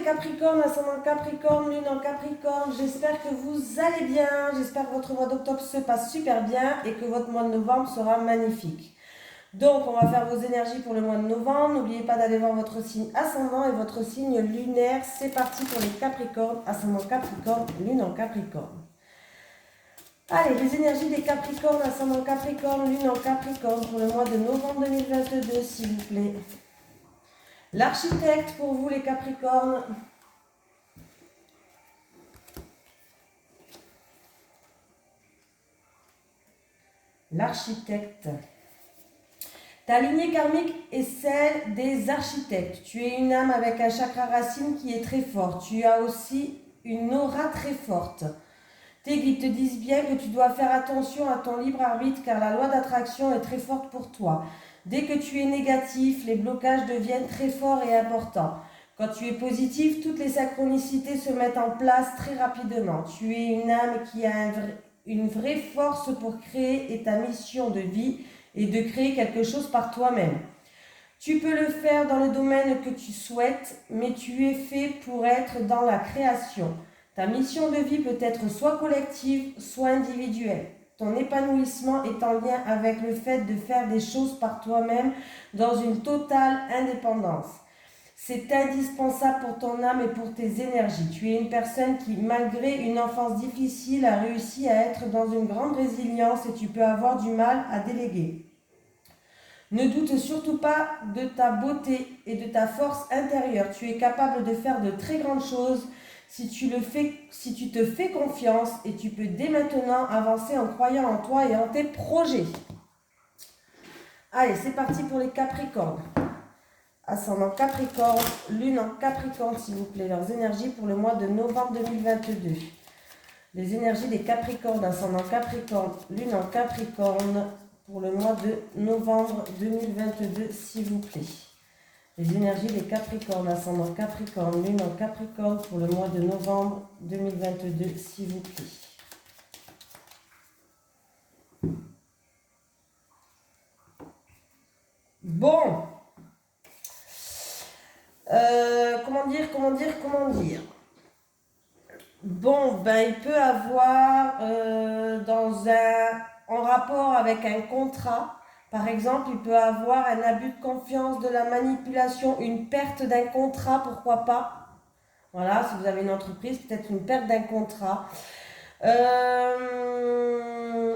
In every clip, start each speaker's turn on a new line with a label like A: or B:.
A: Capricornes, ascendant Capricorne, lune en Capricorne, j'espère que vous allez bien, j'espère que votre mois d'octobre se passe super bien et que votre mois de novembre sera magnifique. Donc, on va faire vos énergies pour le mois de novembre. N'oubliez pas d'aller voir votre signe ascendant et votre signe lunaire. C'est parti pour les Capricornes, ascendant Capricorne, lune en Capricorne. Allez, les énergies des Capricornes, ascendant Capricorne, lune en Capricorne pour le mois de novembre 2022, s'il vous plaît. L'architecte pour vous, les Capricornes. L'architecte. Ta lignée karmique est celle des architectes. Tu es une âme avec un chakra racine qui est très fort. Tu as aussi une aura très forte. Tes guides te disent bien que tu dois faire attention à ton libre arbitre car la loi d'attraction est très forte pour toi. Dès que tu es négatif, les blocages deviennent très forts et importants. Quand tu es positif, toutes les synchronicités se mettent en place très rapidement. Tu es une âme qui a une vraie force pour créer et ta mission de vie est de créer quelque chose par toi-même. Tu peux le faire dans le domaine que tu souhaites, mais tu es fait pour être dans la création. Ta mission de vie peut être soit collective, soit individuelle. Ton épanouissement est en lien avec le fait de faire des choses par toi-même dans une totale indépendance. C'est indispensable pour ton âme et pour tes énergies. Tu es une personne qui, malgré une enfance difficile, a réussi à être dans une grande résilience et tu peux avoir du mal à déléguer. Ne doute surtout pas de ta beauté et de ta force intérieure. Tu es capable de faire de très grandes choses si tu te fais confiance et tu peux dès maintenant avancer en croyant en toi et en tes projets. Allez, c'est parti pour les Capricornes. Ascendant Capricorne, lune en Capricorne, s'il vous plaît, leurs énergies pour le mois de novembre 2022. Les énergies des Capricornes, ascendant Capricorne, lune en Capricorne, pour le mois de novembre 2022, s'il vous plaît. Les énergies des Capricornes, ascendant Capricorne, lune en Capricorne, pour le mois de novembre 2022, s'il vous plaît. Bon. Comment dire. Bon, ben il peut avoir en rapport avec un contrat, par exemple, il peut avoir un abus de confiance, de la manipulation, une perte d'un contrat, pourquoi pas. Voilà, si vous avez une entreprise, peut-être une perte d'un contrat.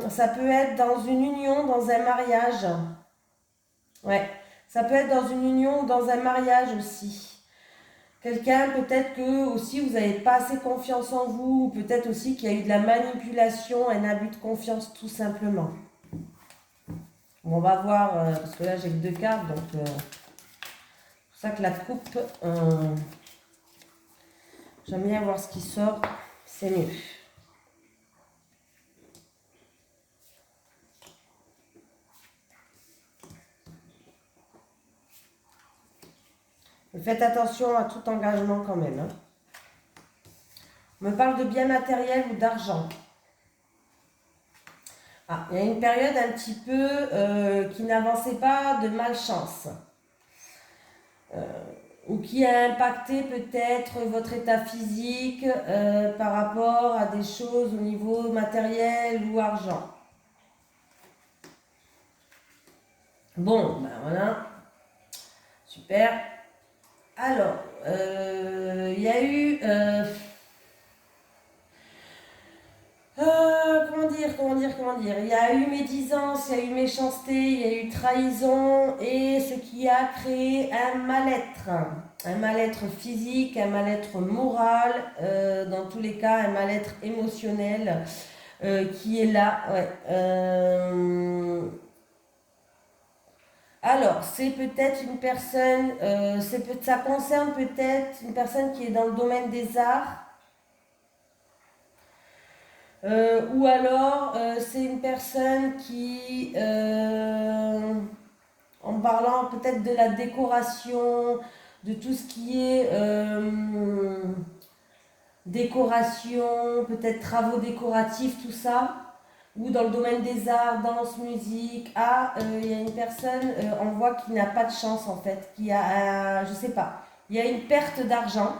A: Ça peut être dans une union, dans un mariage. Ouais, ça peut être dans une union ou dans un mariage aussi. Quelqu'un, peut-être que aussi vous n'avez pas assez confiance en vous, ou peut-être aussi qu'il y a eu de la manipulation, un abus de confiance tout simplement. Bon, on va voir, parce que là j'ai que 2 cartes, donc c'est pour ça que la coupe, j'aime bien voir ce qui sort, c'est mieux. Mais faites attention à tout engagement quand même. Hein. On me parle de biens matériels ou d'argent. Ah, il y a une période un petit peu qui n'avançait pas de malchance. Ou qui a impacté peut-être votre état physique par rapport à des choses au niveau matériel ou argent. Bon, ben voilà. Super. Alors, il y a eu... comment dire, il y a eu médisance, il y a eu méchanceté, il y a eu trahison et ce qui a créé un mal-être physique, un mal-être moral, dans tous les cas un mal-être émotionnel qui est là. Ouais. Alors, c'est peut-être une personne, ça concerne peut-être une personne qui est dans le domaine des arts. Ou alors c'est une personne qui, en parlant peut-être de la décoration, de tout ce qui est décoration, peut-être travaux décoratifs, tout ça, ou dans le domaine des arts, danse, musique, il y a une personne, on voit qui n'a pas de chance en fait, qui a, je sais pas, il y a une perte d'argent.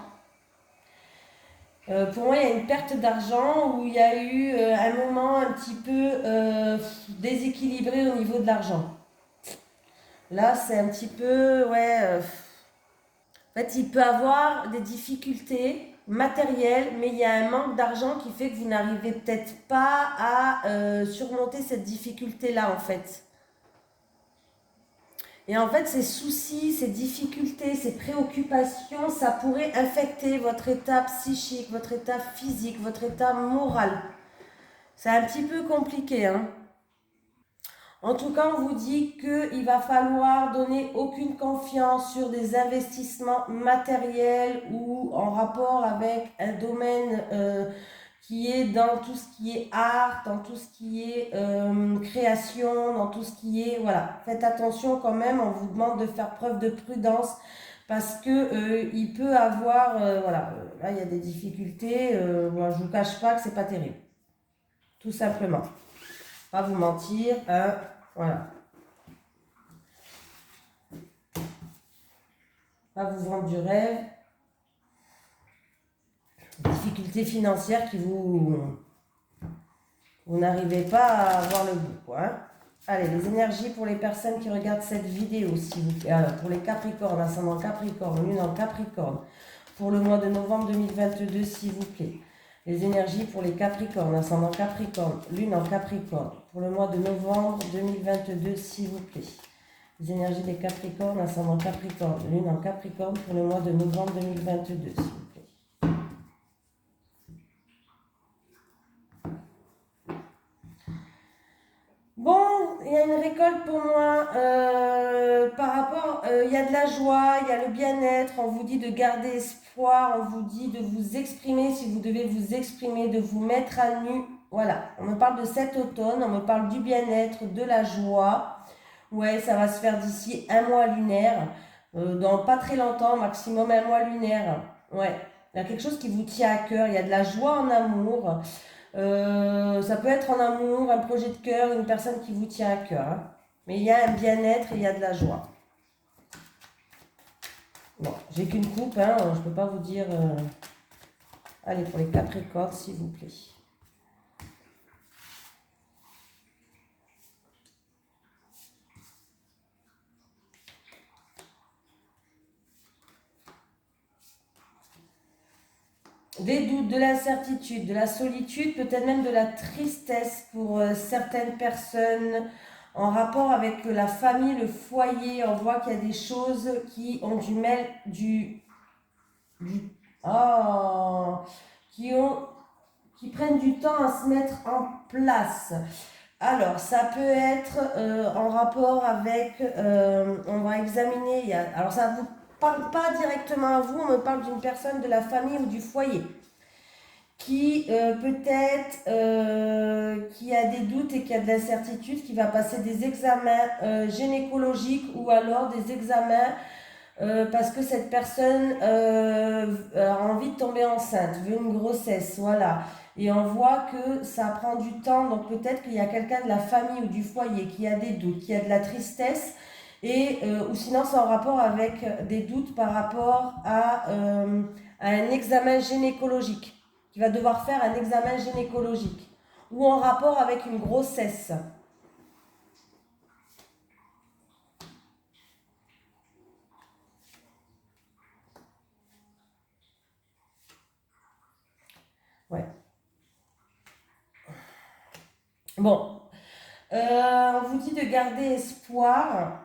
A: Pour moi, il y a une perte d'argent où il y a eu un moment un petit peu déséquilibré au niveau de l'argent. Là, c'est un petit peu, ouais. En fait, il peut avoir des difficultés matérielles, mais il y a un manque d'argent qui fait que vous n'arrivez peut-être pas à surmonter cette difficulté-là, en fait. Et en fait, ces soucis, ces difficultés, ces préoccupations, ça pourrait affecter votre état psychique, votre état physique, votre état moral. C'est un petit peu compliqué, hein. En tout cas, on vous dit qu'il va falloir donner aucune confiance sur des investissements matériels ou en rapport avec un domaine qui est dans tout ce qui est art, dans tout ce qui est création, dans tout ce qui est... Voilà, faites attention quand même, on vous demande de faire preuve de prudence parce que il peut avoir... voilà, là il y a des difficultés, bon, je ne vous cache pas que c'est pas terrible. Tout simplement. Pas vous mentir, hein, voilà. Pas vous vendre du rêve. Difficultés financières qui vous n'arrivez pas à avoir le bout, quoi, hein. Allez, les énergies pour les personnes qui regardent cette vidéo, s'il vous plaît. Alors, pour les Capricornes, ascendant Capricorne, lune en Capricorne, pour le mois de novembre 2022, s'il vous plaît. Les énergies pour les Capricornes, ascendant Capricorne, lune en Capricorne, pour le mois de novembre 2022, s'il vous plaît. Les énergies des Capricornes, ascendant Capricorne, lune en Capricorne, pour le mois de novembre 2022, s'il vous plaît. Bon, il y a une récolte pour moi par rapport, il y a de la joie, il y a le bien-être, on vous dit de garder espoir, on vous dit de vous exprimer si vous devez vous exprimer, de vous mettre à nu. Voilà, on me parle de cet automne, on me parle du bien-être, de la joie. Ouais, ça va se faire d'ici un mois lunaire, dans pas très longtemps, maximum un mois lunaire. Ouais, il y a quelque chose qui vous tient à cœur, il y a de la joie en amour. Ça peut être en amour, un projet de cœur, une personne qui vous tient à cœur, hein. Mais il y a un bien-être et il y a de la joie. Bon, j'ai qu'une coupe, hein, je ne peux pas vous dire... Allez, pour les Capricornes, s'il vous plaît. Des doutes, de l'incertitude, de la solitude, peut-être même de la tristesse pour certaines personnes en rapport avec la famille, le foyer. On voit qu'il y a des choses qui ont oh, qui prennent du temps à se mettre en place. Alors, ça peut être en rapport avec, on va examiner, alors ça ne vous parle pas directement à vous, on me parle d'une personne de la famille ou du foyer qui peut-être qui a des doutes et qui a de l'incertitude, qui va passer des examens gynécologiques ou alors des examens parce que cette personne a envie de tomber enceinte, veut une grossesse, voilà. Et on voit que ça prend du temps, donc peut-être qu'il y a quelqu'un de la famille ou du foyer qui a des doutes, qui a de la tristesse, et, ou sinon c'est en rapport avec des doutes par rapport à un examen gynécologique, qui va devoir faire un examen gynécologique, ou en rapport avec une grossesse. Ouais. Bon, on vous dit de garder espoir.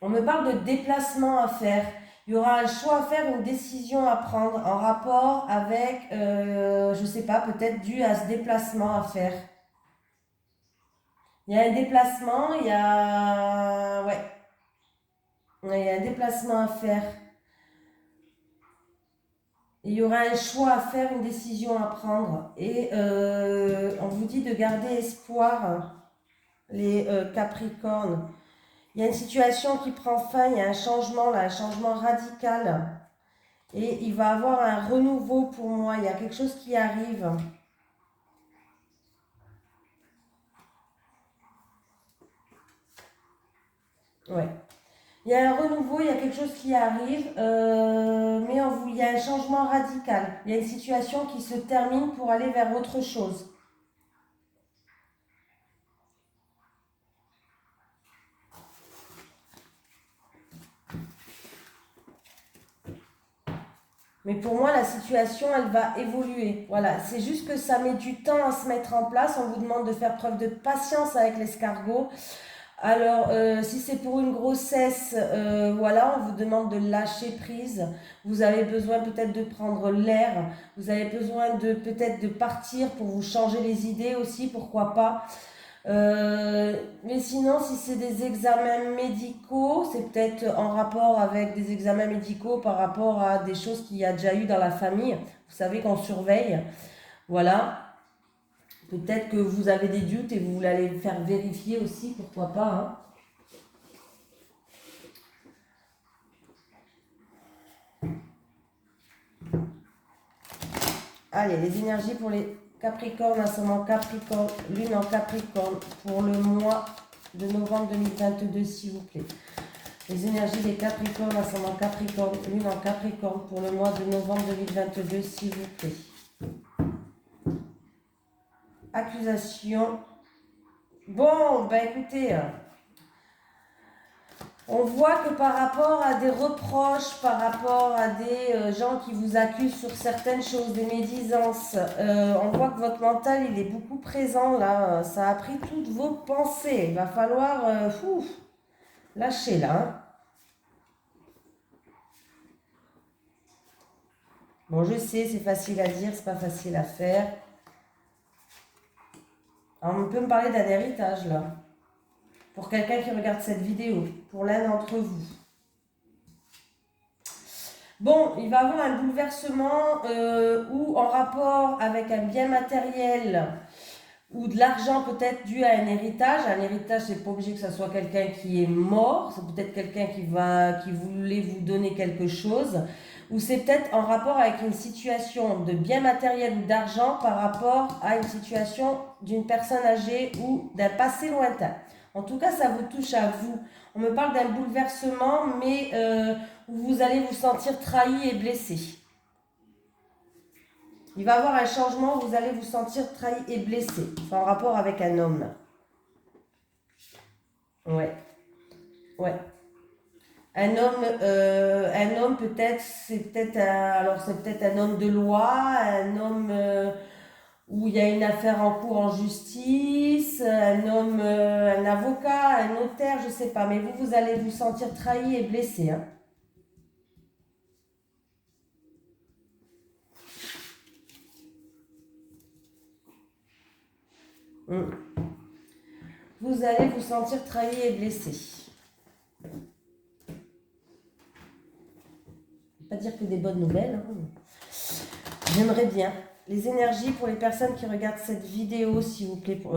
A: On me parle de déplacement à faire. Il y aura un choix à faire, une décision à prendre en rapport avec, je ne sais pas, peut-être dû à ce déplacement à faire. Il y a un déplacement, il y a... Ouais, il y a un déplacement à faire. Il y aura un choix à faire, une décision à prendre. Et on vous dit de garder espoir, les Capricornes. Il y a une situation qui prend fin, il y a un changement là, un changement radical. Et il va avoir un renouveau pour moi, il y a quelque chose qui arrive. Ouais. Il y a un renouveau, il y a quelque chose qui arrive, mais il y a un changement changement radical. Il y a une situation qui se termine pour aller vers autre chose. Mais pour moi, la situation, elle va évoluer. Voilà, c'est juste que ça met du temps à se mettre en place. On vous demande de faire preuve de patience avec l'escargot. Alors, si c'est pour une grossesse, voilà, on vous demande de lâcher prise. Vous avez besoin peut-être de prendre l'air. Vous avez besoin de peut-être de partir pour vous changer les idées aussi, pourquoi pas. Mais sinon, si c'est des examens médicaux, c'est peut-être en rapport avec des examens médicaux par rapport à des choses qu'il y a déjà eu dans la famille. Vous savez qu'on surveille. Voilà. Peut-être que vous avez des doutes et vous voulez aller faire vérifier aussi, pourquoi pas. Hein. Allez, les énergies pour les Capricornes, ascendant Capricorne, lune en Capricorne, pour le mois de novembre 2022, s'il vous plaît. Les énergies des Capricornes, ascendant Capricorne, lune en Capricorne, pour le mois de novembre 2022, s'il vous plaît. Accusation. Bon, ben écoutez, on voit que par rapport à des reproches, par rapport à des gens qui vous accusent sur certaines choses, des médisances, on voit que votre mental, il est beaucoup présent là. Ça a pris toutes vos pensées. Il va falloir lâcher là. Hein. Bon, je sais, c'est facile à dire, c'est pas facile à faire. Alors, on peut me parler d'un héritage là. Pour quelqu'un qui regarde cette vidéo, pour l'un d'entre vous. Bon, il va y avoir un bouleversement ou en rapport avec un bien matériel ou de l'argent peut-être dû à un héritage. Un héritage, c'est pas obligé que ce soit quelqu'un qui est mort, c'est peut-être quelqu'un qui voulait vous donner quelque chose. Ou c'est peut-être en rapport avec une situation de bien matériel ou d'argent par rapport à une situation d'une personne âgée ou d'un passé lointain. En tout cas, ça vous touche à vous. On me parle d'un bouleversement, mais où vous allez vous sentir trahi et blessé. Il va y avoir un changement où vous allez vous sentir trahi et blessé. C'est en rapport avec un homme. Ouais. Ouais. Un homme peut-être, c'est peut-être un homme de loi, un homme où il y a une affaire en cours en justice, un homme, un avocat, un notaire, je sais pas, mais vous allez vous sentir trahi et blessé. Hein. Vous allez vous sentir trahi et blessé. Pas dire que des bonnes nouvelles. Hein. J'aimerais bien. Les énergies pour les personnes qui regardent cette vidéo, s'il vous plaît, pour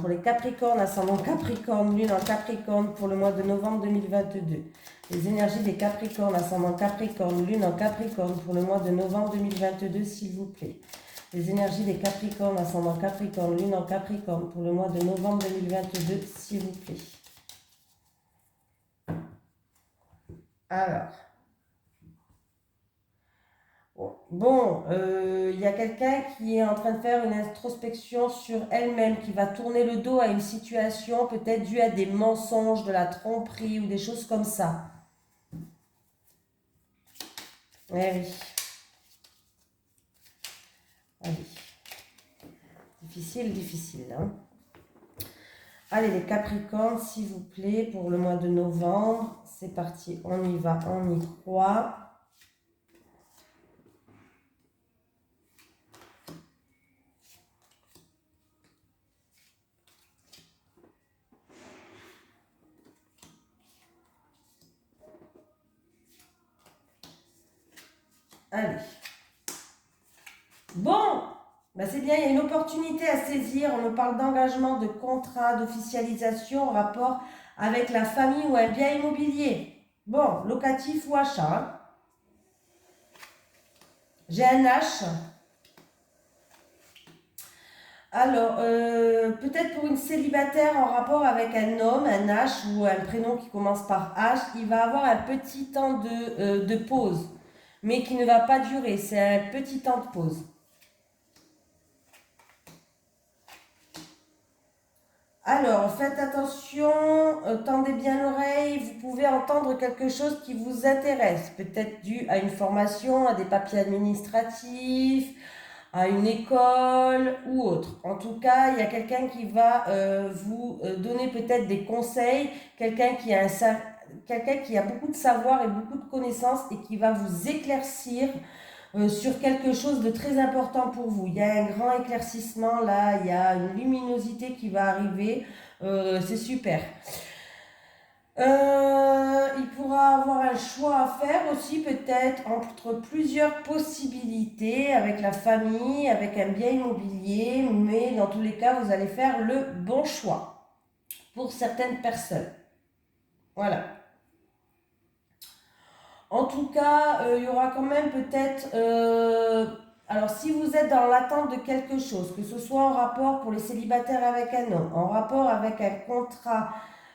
A: les Capricornes, ascendant Capricorne, lune en Capricorne, pour le mois de novembre 2022. Les énergies des Capricornes, ascendant Capricorne, lune en Capricorne, pour le mois de novembre 2022, s'il vous plaît. Les énergies des Capricornes, ascendant Capricorne, lune en Capricorne, pour le mois de novembre 2022, s'il vous plaît. Alors... Bon, il y a quelqu'un qui est en train de faire une introspection sur elle-même, qui va tourner le dos à une situation peut-être due à des mensonges, de la tromperie ou des choses comme ça. Eh oui. Allez. Difficile, difficile. Hein. Allez, les Capricornes, s'il vous plaît, pour le mois de novembre. C'est parti, on y va, on y croit. Allez. Bon, ben c'est bien, il y a une opportunité à saisir. On me parle d'engagement, de contrat, d'officialisation en rapport avec la famille ou un bien immobilier. Bon, locatif ou achat. Hein. J'ai un H. Alors, peut-être pour une célibataire en rapport avec un homme, un H ou un prénom qui commence par H, il va avoir un petit temps de pause. mais qui ne va pas durer. C'est un petit temps de pause. Alors, faites attention, tendez bien l'oreille, vous pouvez entendre quelque chose qui vous intéresse, peut-être dû à une formation, à des papiers administratifs, à une école ou autre. En tout cas, il y a quelqu'un qui va vous donner peut-être des conseils, quelqu'un qui a beaucoup de savoir et beaucoup de connaissances et qui va vous éclaircir sur quelque chose de très important pour vous. Il y a un grand éclaircissement là, il y a une luminosité qui va arriver, c'est super. Il pourra avoir un choix à faire aussi peut-être entre plusieurs possibilités avec la famille, avec un bien immobilier, mais dans tous les cas, vous allez faire le bon choix pour certaines personnes. Voilà. En tout cas, il y aura quand même peut-être... alors, si vous êtes dans l'attente de quelque chose, que ce soit en rapport pour les célibataires avec un homme, en rapport avec un contrat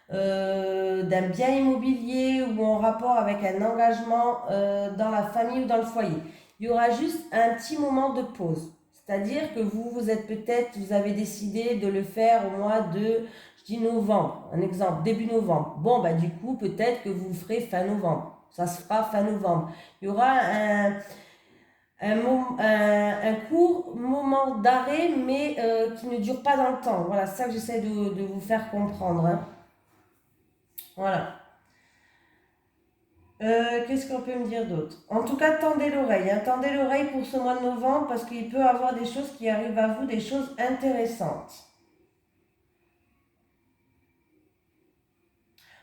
A: d'un bien immobilier ou en rapport avec un engagement dans la famille ou dans le foyer, il y aura juste un petit moment de pause. C'est-à-dire que vous êtes peut-être, vous avez décidé de le faire au mois de, je dis novembre, un exemple, début novembre. Bon, bah du coup, peut-être que vous le ferez fin novembre. Ça se fera fin novembre. Il y aura un court moment d'arrêt, mais qui ne dure pas dans le temps. Voilà, c'est ça que j'essaie de vous faire comprendre. Hein. Voilà. Qu'est-ce qu'on peut me dire d'autre? En tout cas, tendez l'oreille. Hein. Tendez l'oreille pour ce mois de novembre parce qu'il peut y avoir des choses qui arrivent à vous, des choses intéressantes.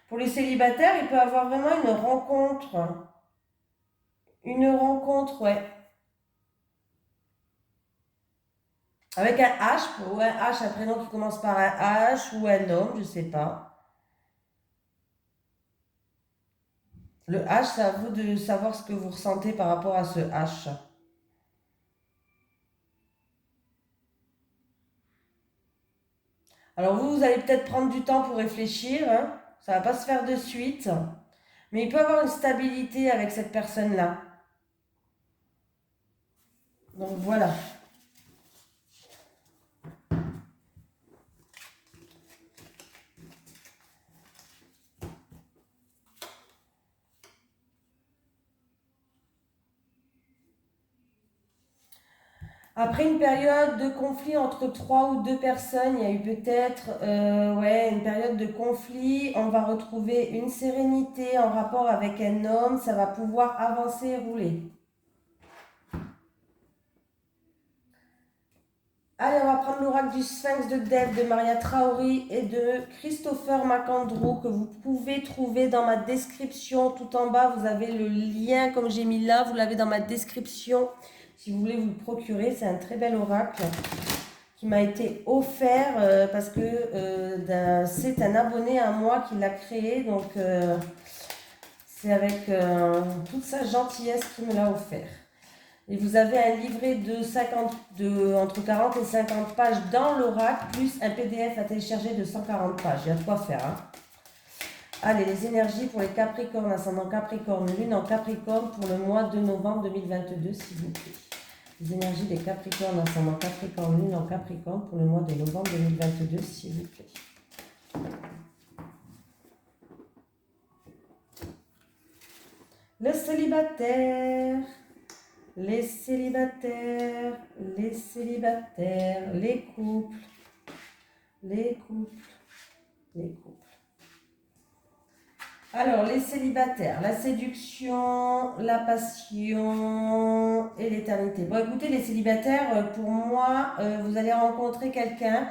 A: Pour les célibataires, il peut y avoir vraiment une rencontre. Une rencontre, ouais. Avec un H, ou un H, un prénom qui commence par un H, ou un homme, je sais pas. Le H, c'est à vous de savoir ce que vous ressentez par rapport à ce H. Alors vous allez peut-être prendre du temps pour réfléchir, hein. Ça va pas se faire de suite. Mais il peut y avoir une stabilité avec cette personne-là. Donc voilà. Après une période de conflit entre trois ou deux personnes, il y a eu peut-être ouais, une période de conflit. On va retrouver une sérénité en rapport avec un homme. Ça va pouvoir avancer et rouler. Allez, on va prendre l'oracle du Sphinx de Deb de Maria Traori et de Christopher McAndrew que vous pouvez trouver dans ma description. Tout en bas, vous avez le lien comme j'ai mis là. Vous l'avez dans ma description si vous voulez vous le procurer. C'est un très bel oracle qui m'a été offert parce que c'est un abonné à moi qui l'a créé. Donc, c'est avec toute sa gentillesse qu'il me l'a offert. Et vous avez un livret entre 40 et 50 pages dans l'oracle, plus un PDF à télécharger de 140 pages. Il y a de quoi faire. Hein. Allez, les énergies pour les Capricornes, ascendant Capricorne, lune en Capricorne pour le mois de novembre 2022, s'il vous plaît. Les énergies des Capricornes, ascendant Capricorne, lune en Capricorne pour le mois de novembre 2022, s'il vous plaît. Le célibataire. Les célibataires, les célibataires, les couples, les couples, les couples. Alors, les célibataires, la séduction, la passion et l'éternité. Bon, écoutez, les célibataires, pour moi, vous allez rencontrer quelqu'un.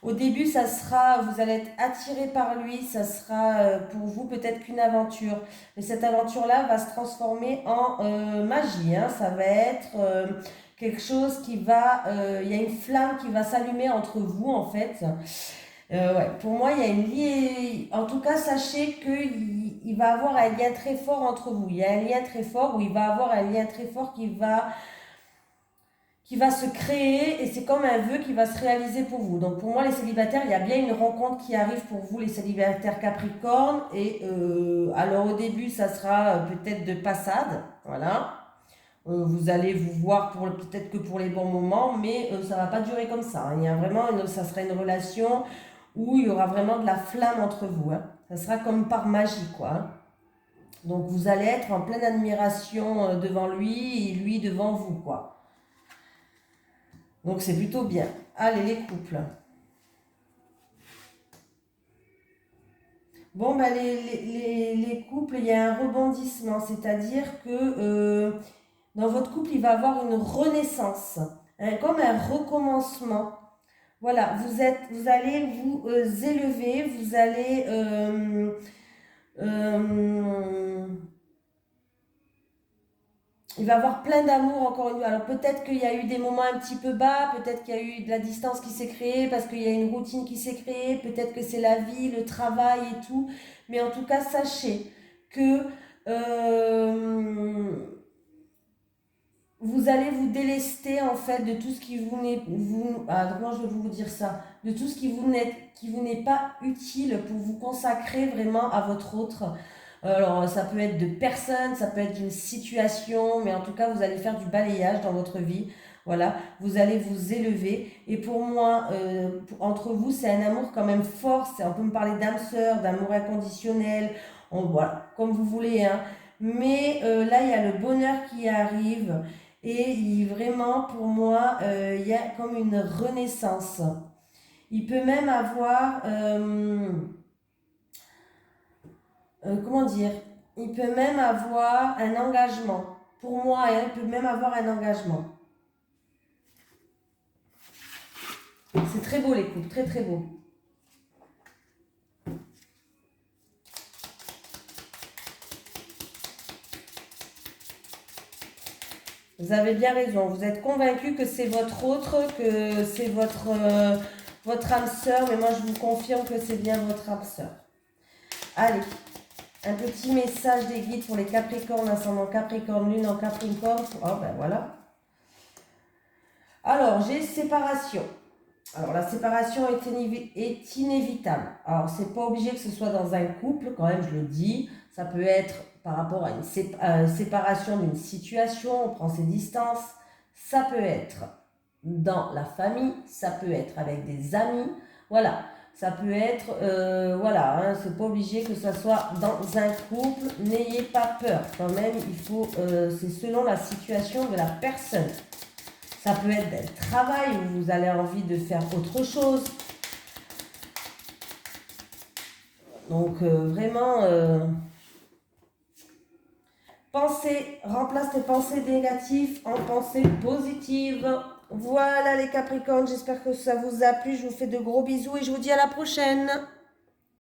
A: Au début, vous allez être attiré par lui, ça sera pour vous peut-être qu'une aventure. Mais cette aventure-là va se transformer en magie. Hein. Ça va être quelque chose il y a une flamme qui va s'allumer entre vous en fait. Ouais, pour moi, il y a une liée. En tout cas, sachez qu'il va avoir un lien très fort entre vous. Il y a un lien très fort où il va avoir un lien très fort qui va se créer et c'est comme un vœu qui va se réaliser pour vous. Donc pour moi les célibataires, il y a bien une rencontre qui arrive pour vous les célibataires Capricorne et alors au début ça sera peut-être de passade, voilà. Vous allez vous voir peut-être que pour les bons moments, mais ça va pas durer comme ça, hein. Il y a vraiment ça sera une relation où il y aura vraiment de la flamme entre vous, hein. Ça sera comme par magie, quoi, hein. Donc vous allez être en pleine admiration devant lui et lui devant vous, quoi. Donc c'est plutôt bien. Allez, les couples. Bon, bah, les couples, il y a un rebondissement, c'est-à-dire que dans votre couple, il va y avoir une renaissance, hein, comme un recommencement. Voilà, vous allez vous élever, vous allez euh, il va y avoir plein d'amour encore une fois. Alors peut-être qu'il y a eu des moments un petit peu bas, peut-être qu'il y a eu de la distance qui s'est créée parce qu'il y a une routine qui s'est créée, peut-être que c'est la vie, le travail et tout. Mais en tout cas, sachez que euh, vous allez vous délester en fait de tout ce qui vous n'est comment je vais vous dire ça, de tout ce qui vous n'est pas utile pour vous consacrer vraiment à votre autre. Alors ça peut être de personnes, ça peut être d'une situation, mais en tout cas vous allez faire du balayage dans votre vie. Voilà, vous allez vous élever. Et pour moi, entre vous, c'est un amour quand même fort. On peut me parler d'âme sœur, d'amour inconditionnel, voilà, comme vous voulez, hein. Mais là, il y a le bonheur qui arrive. Et vraiment, pour moi, il y a comme une renaissance. Il peut même avoir, comment dire, il peut même avoir un engagement. Pour moi, hein, il peut même avoir un engagement. C'est très beau les couples, très très beau. Vous avez bien raison. Vous êtes convaincu que c'est votre autre, que c'est votre âme sœur, mais moi je vous confirme que c'est bien votre âme sœur. Allez, un petit message des guides pour les Capricornes, ascendant Capricorne, lune en Capricorne. Oh ben voilà. Alors, j'ai séparation. Alors, la séparation est inévitable. Alors, c'est pas obligé que ce soit dans un couple, quand même, je le dis. Ça peut être par rapport à une séparation d'une situation, on prend ses distances. Ça peut être dans la famille, ça peut être avec des amis. Voilà, ça peut être, voilà, hein, c'est pas obligé que ce soit dans un couple. N'ayez pas peur, quand même, c'est selon la situation de la personne. Ça peut être un travail où vous avez envie de faire autre chose. Donc vraiment, remplace tes pensées négatives en pensées positives. Voilà les Capricornes, j'espère que ça vous a plu. Je vous fais de gros bisous et je vous dis à la prochaine.